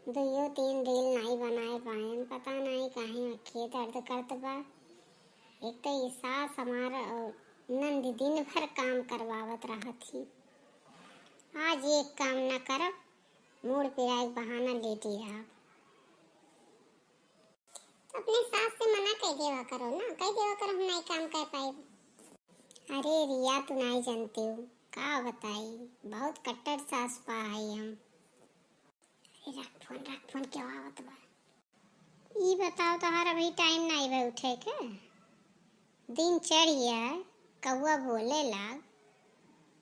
दुइयो तीन रील नहीं बनाए पाएन, पता नहीं काहे अखिए दर्द करत बा। एक तो ये सास हमार और नंद दिन भर काम करवावत रहत ही। आज एक काम न करब, मूड पिराए बहाना लेती रहा। तो अपने सास से मना कह देवा करो ना, कह देवा करो हम नहीं काम कर पाए। अरे रिया तू नहीं जानती हो, का बताई, बहुत कट्टर सास पा है हम। रख फोन क्यों आवत बा। ई बताओ तोहार अभी टाइम नहीं बा उठे के? दिन चढ़िया कौआ बोले लाग,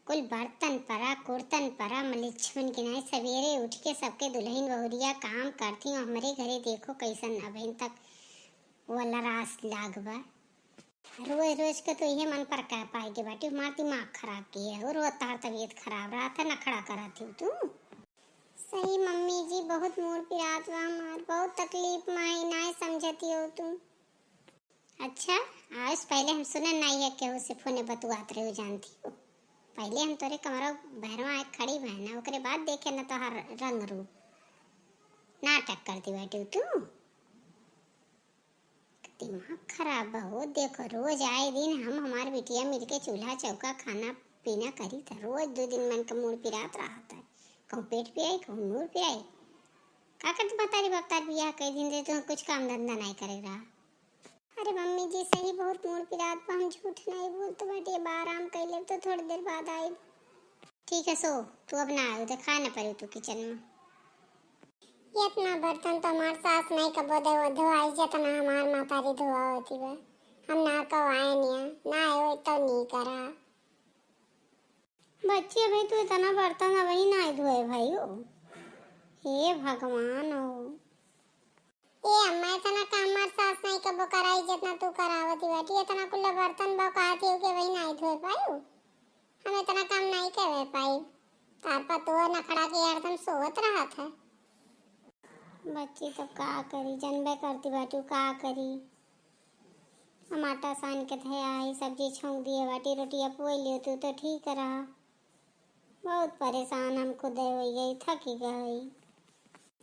कुल बर्तन परा कुर्तन परा मलिच्छमन के नहीं सवेरे उठ के सबके दुल्हन बहुरिया काम करती हूँ। हमारे घरे देखो कैसन अभी तक वाला रास लाग बा। रोज रोज के तो ये मन पर कह पाएगी बाटी, हमारा दिमाग खराब की है और तार तबीयत खराब रहा था, नखड़ा करा थी तू। सही मम्मी जी, बहुत मूड पिरात बा हमार, बहुत तकलीफ में आई, नहीं समझती हो तुम। अच्छा आज पहले हम सुने नहीं है केहू से फोने बतुआत रहे हो, जानती हो। पहले हम तोरे कमरा बहरवा आए खड़ी बहना, ओकरे बाद देखे न तो हर रंग रूप नाटक करती बैठी तू। दिमाग खराब हो। देखो रोज आए दिन हम हमार बिटिया मिलके चूल्हा चौका खाना पीना करी था, रोज 2 दिन मन का मूड पिरात रहा था। कहूँ पेट पिराई कहूँ मूड पिराई, का करते बता रही बता बियाह कई दिन दे तो कुछ काम धंधा नहीं करे रहा। अरे मम्मी जी सही बहुत मूड पिरात पर, हम झूठ नहीं बोलते बैठे, आराम कर ले तो थोड़ी देर बाद आई। ठीक है सो तू अब ना आयो, देखा न पड़े तू किचन में। इतना बर्तन तो हमार सास नहीं कबो दे धोआई जितना हमार मातारी धोआ होती बा। हम ना कवाए ना आयो तो नहीं करा। बच्चे अभी तो इतना बर्तन अभी नहीं धोए भाई हो। हे भगवान हो। ए अम्मा इतना काम मार सास नहीं कबो कराई जितना तू करावती बैठी, इतना कुल्ला बर्तन बा कहती हो के वही नहीं धोए पाई। हम इतना काम नहीं करे पाई, तार पर तो नखड़ा के हरदम सोवत रहा था। बच्ची तो का करी, जनबे करती बाटी का करी। हम आटा सान के थे आई, सब्जी छोंक दिए बाटी, रोटियां पोई लियो तू तो ठीक रहा। बहुत परेशान हम खुद हो गई, थकी गई।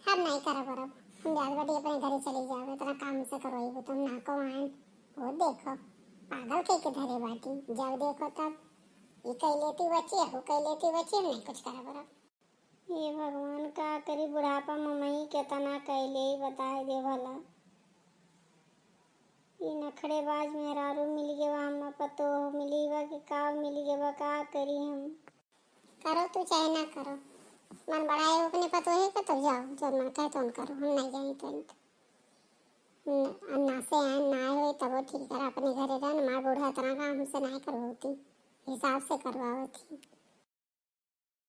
अब नहीं करा बरब, हम जात बाटी अपने घरे चली जाओ, इतना काम से करो ही तुम ना को आए। वो देखो पागल के धरे बाटी, जब देखो तब ये कह लेती बच्ची वो कह लेती बच्ची, नहीं कुछ करा बरब। ये भगवान का करी, बुढ़ापा मम्मी कितना कैले बताए दे भला। ये नखड़ेबाज मेहरारू मिल गए हम पतो मिली बा कि का मिल गए बा, का करी हम। करो तू चाहे ना करो, मन बढ़ाए अपने पतो है कि तब जाओ, जब मन कहे तो करो, हम नहीं जाए तो अन्ना से ना हो तब ठीक है, अपने घरे रहना। मार बूढ़ा तरह का हमसे नहीं करवाती, हिसाब से करवावती।